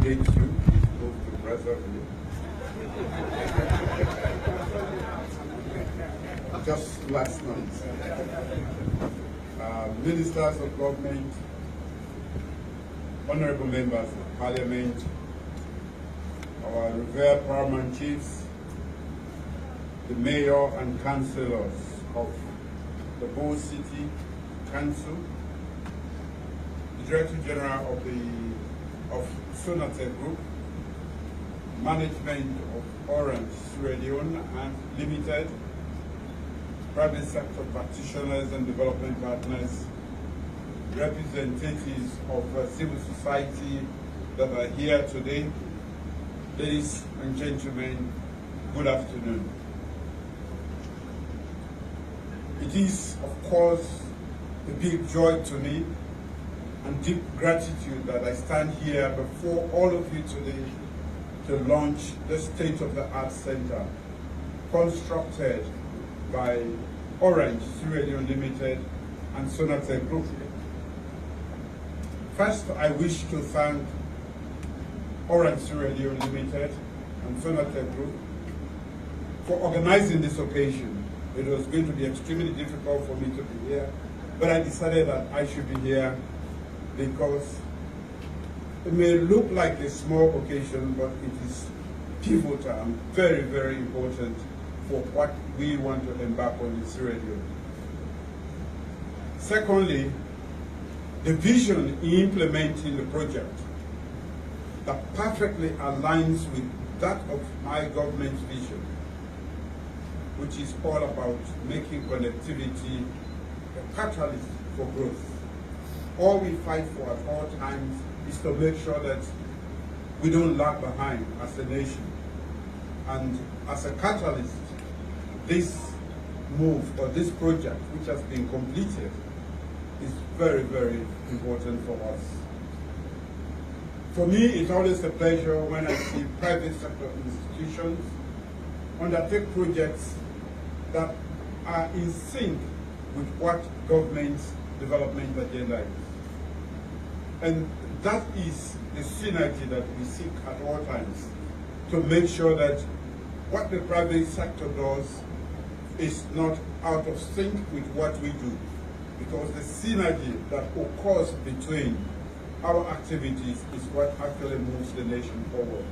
date you, move to Brazzaville. Just last night. Ministers of government, honorable members of parliament, our revered paramount chiefs, the mayor and councillors of the Bo City Council, the Director General of Sonatel Group, management of Orange Leone and Limited, private sector practitioners and development partners, representatives of civil society that are here today. Ladies and gentlemen, good afternoon. It is, of course, a big joy to me and deep gratitude that I stand here before all of you today to launch the state-of-the-art center constructed by Orange Leone Limited and Sonatel Group. First, I wish to thank Orange Leone Limited and Sonatel Group for organizing this occasion. It was going to be extremely difficult for me to be here, but I decided that I should be here because it may look like a small occasion, but it is pivotal and very, very important for what we want to embark on in Sierra Leone. Secondly, the vision in implementing the project that perfectly aligns with that of my government's vision, which is all about making connectivity a catalyst for growth. All we fight for at all times is to make sure that we don't lag behind as a nation. And as a catalyst, this move or this project, which has been completed, is very, very important for us. For me, it's always a pleasure when I see private sector institutions undertake projects that are in sync with what government's development agenda is. And that is the synergy that we seek at all times to make sure that what the private sector does is not out of sync with what we do, because the synergy that occurs between our activities is what actually moves the nation forward.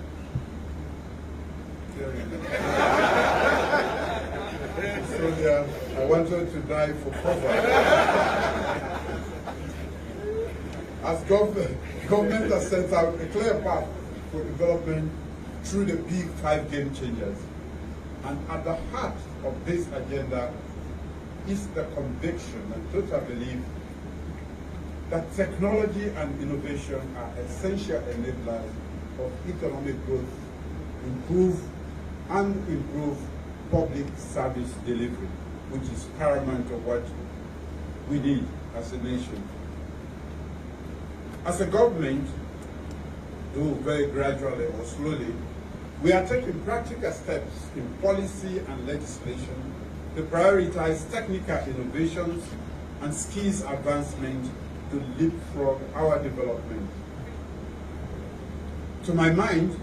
So I wanted to die for cover. As government has set out a clear path for development through the big 5 game changers. And at the heart of this agenda is the conviction and total belief that technology and innovation are essential enablers of economic growth, improve public service delivery, which is paramount to what we need as a nation. As a government, though very gradually or slowly, we are taking practical steps in policy and legislation to prioritize technical innovations and skills advancement to leapfrog our development. To my mind,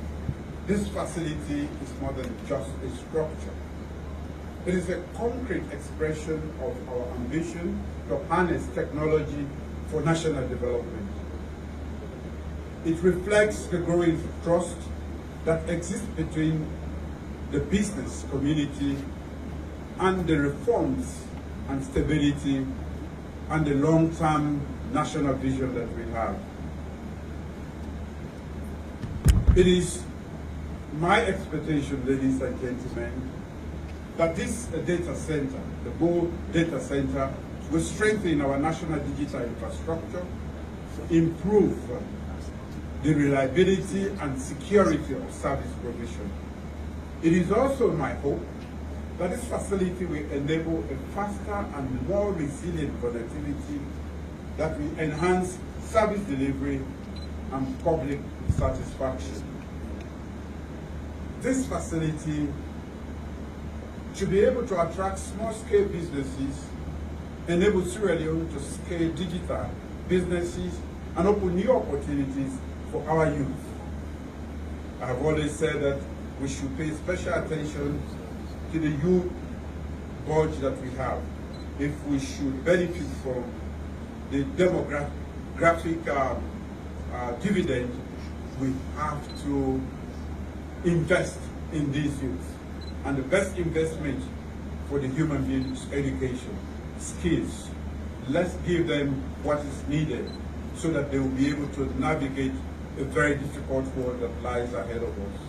this facility is more than just a structure. It is a concrete expression of our ambition to harness technology for national development. It reflects the growing trust that exists between the business community and the reforms and stability and the long-term national vision that we have. It is my expectation, ladies and gentlemen, that this data center, the Bo Data Center, will strengthen our national digital infrastructure, improve the reliability and security of service provision. It is also my hope that this facility will enable a faster and more resilient connectivity that will enhance service delivery and public satisfaction. This facility should be able to attract small-scale businesses, enable Sierra Leone to scale digital businesses, and open new opportunities for our youth. I have always said that we should pay special attention to the youth budget that we have. If we should benefit from the demographic dividend, we have to invest in these youth. And the best investment for the human being is education, skills. Let's give them what is needed so that they will be able to navigate a very difficult world that lies ahead of us.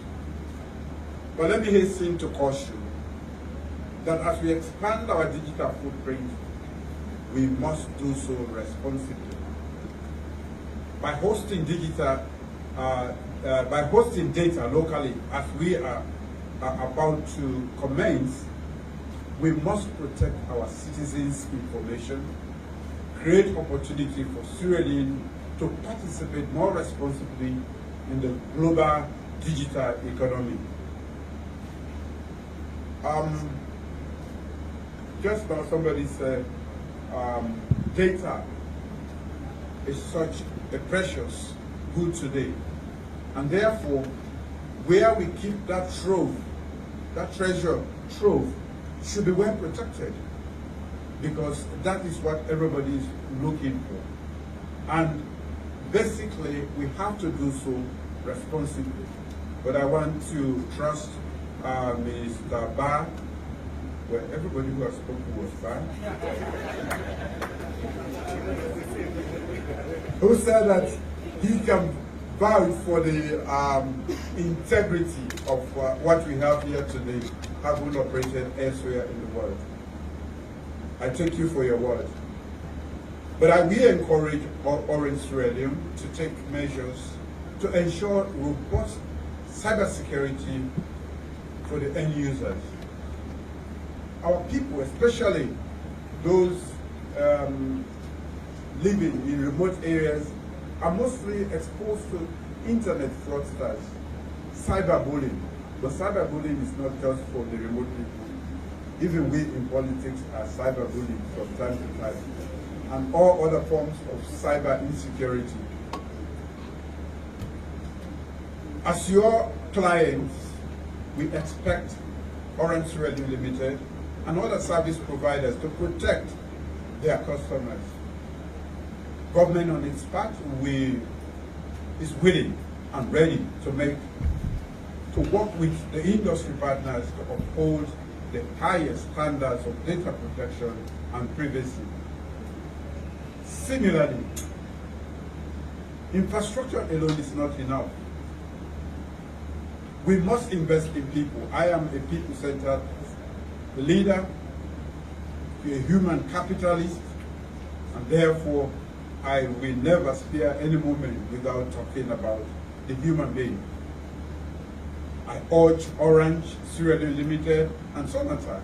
But let me hasten to caution that as we expand our digital footprint, we must do so responsibly. By hosting data locally, as we are about to commence, we must protect our citizens' information, create opportunity for Sierra Leone to participate more responsibly in the global digital economy. Just now somebody said data is such a precious good today, and therefore where we keep that trove, that treasure trove, should be well protected, because that is what everybody is looking for. And basically, we have to do so responsibly. But I want to trust Mr. Ba, well, everybody who has spoken was Ba, who said that he can vouch for the integrity of what we have here today, having operated elsewhere in the world. I take you for your word. But I will encourage Orange Sierra Leone to take measures to ensure robust cybersecurity for the end users. Our people, especially those living in remote areas, are mostly exposed to internet fraudsters, cyberbullying. But cyberbullying is not just for the remote people. Even we in politics are cyberbullied from time to time, and all other forms of cyber insecurity. As your clients, we expect Orange Sierra Leone Limited and other service providers to protect their customers. Government on its part is willing and ready to work with the industry partners to uphold the highest standards of data protection and privacy. Similarly, infrastructure alone is not enough. We must invest in people. I am a people-centered leader, a human capitalist, and therefore I will never spare any moment without talking about the human being. I urge Orange, Sierra Leone Limited, and Sonatel,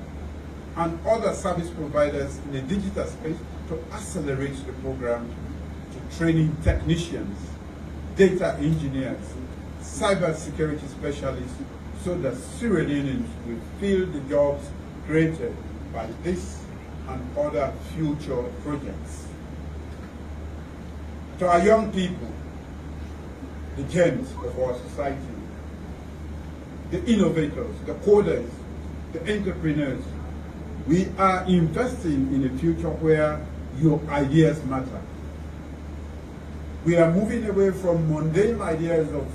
and other service providers in the digital space to accelerate the program to training technicians, data engineers, cybersecurity specialists, so that Sierra Leoneans will fill the jobs created by this and other future projects. To our young people, the gems of our society, the innovators, the coders, the entrepreneurs, we are investing in a future where your ideas matter. We are moving away from mundane ideas of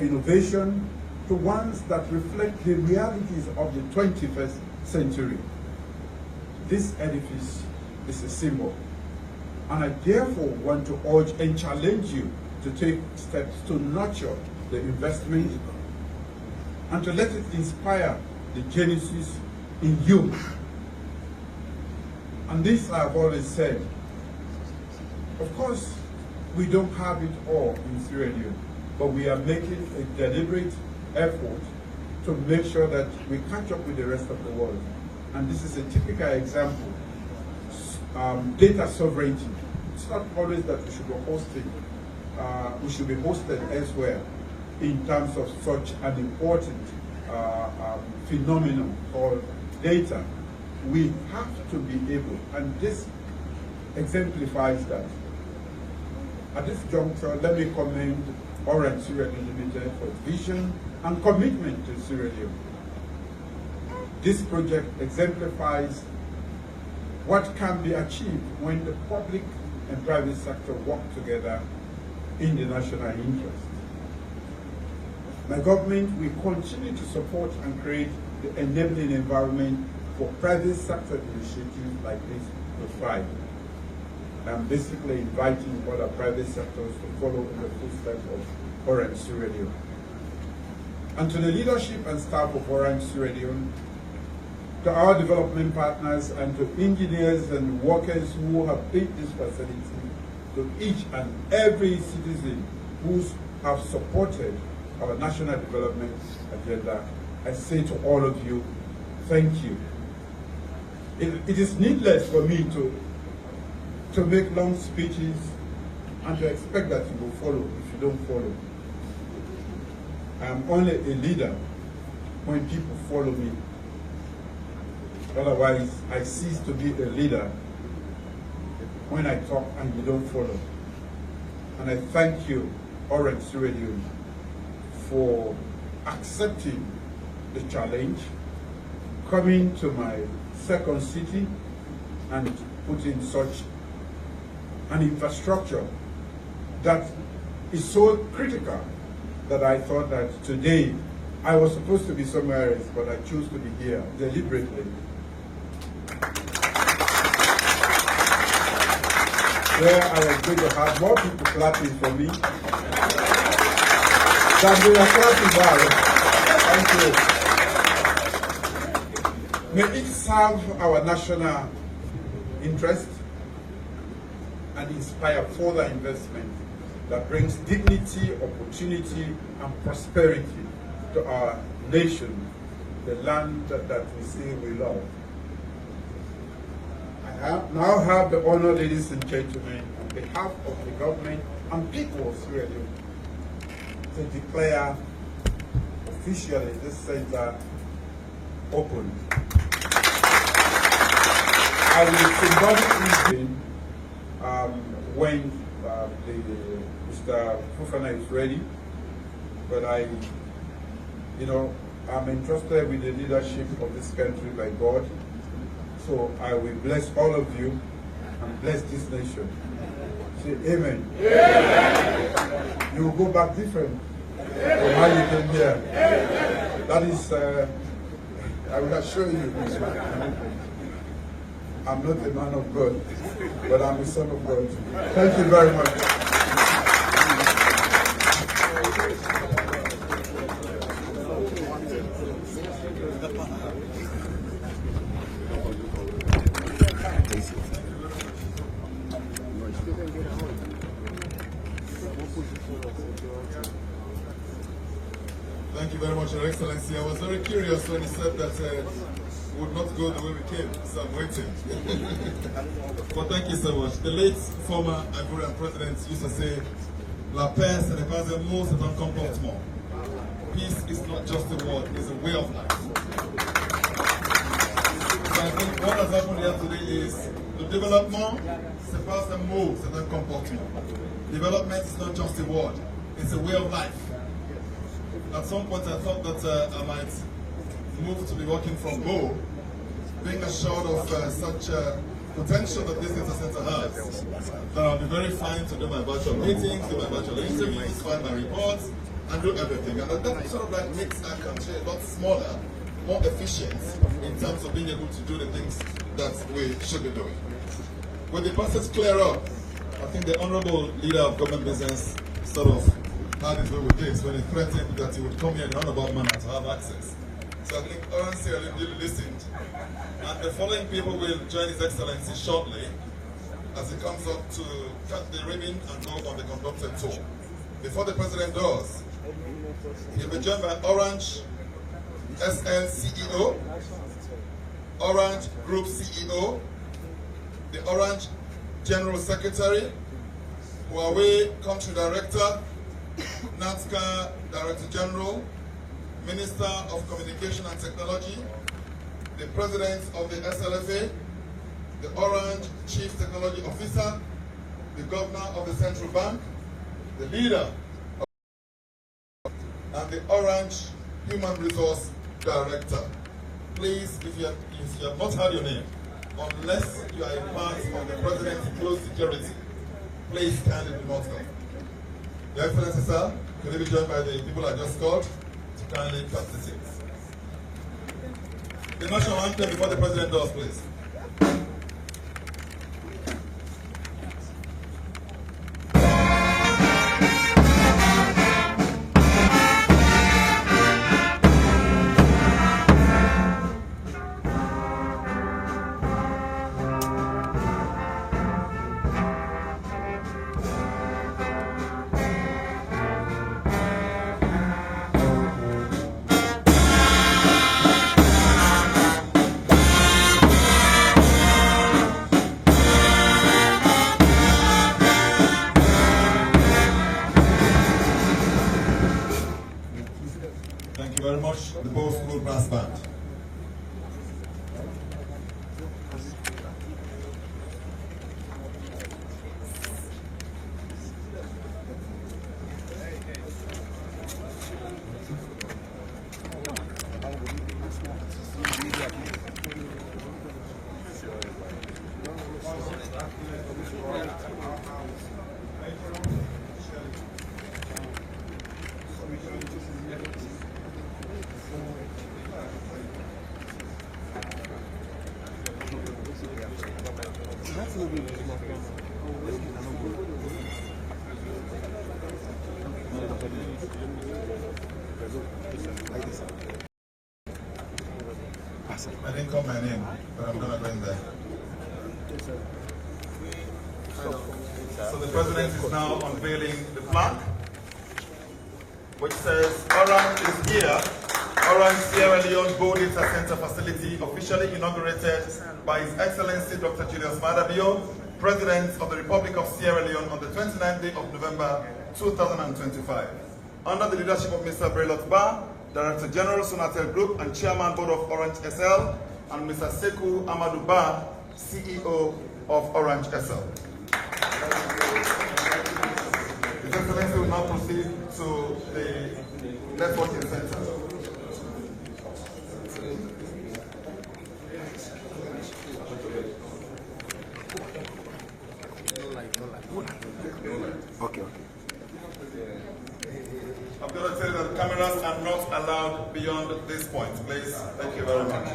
innovation to ones that reflect the realities of the 21st century. This edifice is a symbol, and I therefore want to urge and challenge you to take steps to nurture the investment and to let it inspire the genesis in you. And this I've always said. Of course, we don't have it all in Sierra Leone, but we are making a deliberate effort to make sure that we catch up with the rest of the world. And this is a typical example. Data sovereignty. It's not always that we should be hosting. We should be hosted elsewhere in terms of such an important phenomenon called data. We have to be able, and this exemplifies that. At this juncture, let me commend Orange Sierra Leone Limited for vision and commitment to Sierra Leone. This project exemplifies what can be achieved when the public and private sector work together in the national interest. My government will continue to support and create the enabling environment for private sector initiatives like this to thrive. I'm basically inviting other private sectors to follow in the footsteps of Orange Sierra Leone. And to the leadership and staff of Orange Sierra Leone, to our development partners, and to engineers and workers who have built this facility, to each and every citizen who have supported our national development agenda, I say to all of you, thank you. It is needless for me to make long speeches and to expect that you will follow if you don't follow. I am only a leader when people follow me. Otherwise, I cease to be a leader when I talk and you don't follow. And I thank you, Orange Sierra Leone, for accepting the challenge, coming to my second city and putting such an infrastructure that is so critical that I thought that today I was supposed to be somewhere else, but I chose to be here deliberately. Where I was going to have more people clapping for me than they are clapping now. Thank you. May it serve our national interest and inspire further investment that brings dignity, opportunity, and prosperity to our nation, the land that we say we love. I now have the honor, ladies and gentlemen, on behalf of the government and people of Sierra Leone, to declare officially this center open. I will symbolically when Mr. Fufana is ready, but I'm entrusted with the leadership of this country by God. So I will bless all of you and bless this nation. Say amen. Amen. You will go back different from how you came here. That is, I will assure you, I'm not a man of God, but I'm a son of God. Thank you very much. Thank you very much, Your Excellency. I was very curious when he said that we would not go the way we came, so I'm waiting. But thank you so much. The late former Ivorian president used to say, La paix, ce n'est pas un mot, c'est un comportement. Peace is not just a word, it's a way of life. So I think what has happened here today is the development, c'est pas un mot, c'est un comportement. Development is not just a word, it's a way of life. At some point I thought that I might move to be working from Bo, being assured of such potential that this data center has, that I'll be very fine to do my virtual meetings, do my virtual interviews, find my reports, and do everything. And that sort of like makes our country a lot smaller, more efficient in terms of being able to do the things that we should be doing. With the process clear up, I think the Honorable Leader of Government Business sort of had his way with this when he threatened that he would come here in a roundabout manner to have access. So I think Orange Sierra Leone listened. And the following people will join His Excellency shortly as he comes up to cut the ribbon and go on the conducted tour. Before the President does, he'll be joined by Orange SL CEO, Orange Group CEO, the Orange General Secretary, Huawei Country Director, NATSCA Director General, Minister of Communication and Technology, the President of the SLFA, the Orange Chief Technology Officer, the Governor of the Central Bank, the Leader and the Orange Human Resource Director. Please, if you have not heard your name, unless you are a part of the President's close security, please kindly do not come. Your Excellency, sir, can you be joined by the people I just called to kindly participate? The national anthem before the President does, please. Thank you very much. The post-school brass band. I didn't call my name, but I'm gonna go in there. So the President is now unveiling the plaque, which says, Orange is here. Orange Sierra Leone Data Center facility officially inaugurated by His Excellency Dr. Julius Maada Bio, President of the Republic of Sierra Leone on the 29th day of November 2025. Under the leadership of Mr. Brelot Ba, Director General Sonatel Group and Chairman Board of Orange SL, and Mr. Sekou Amadou Ba, CEO of Orange SL. His Excellency will now proceed to the networking center. Okay. I'm going to tell you that cameras are not allowed beyond this point, please. Thank you very much.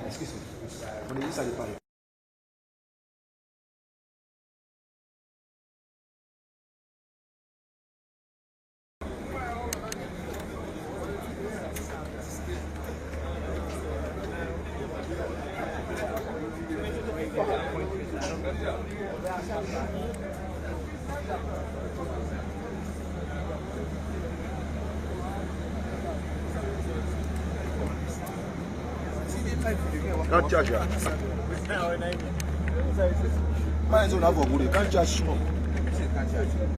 Excuse me. On the inside the party. Can't charge you. Mine's on have a good. Can't charge you.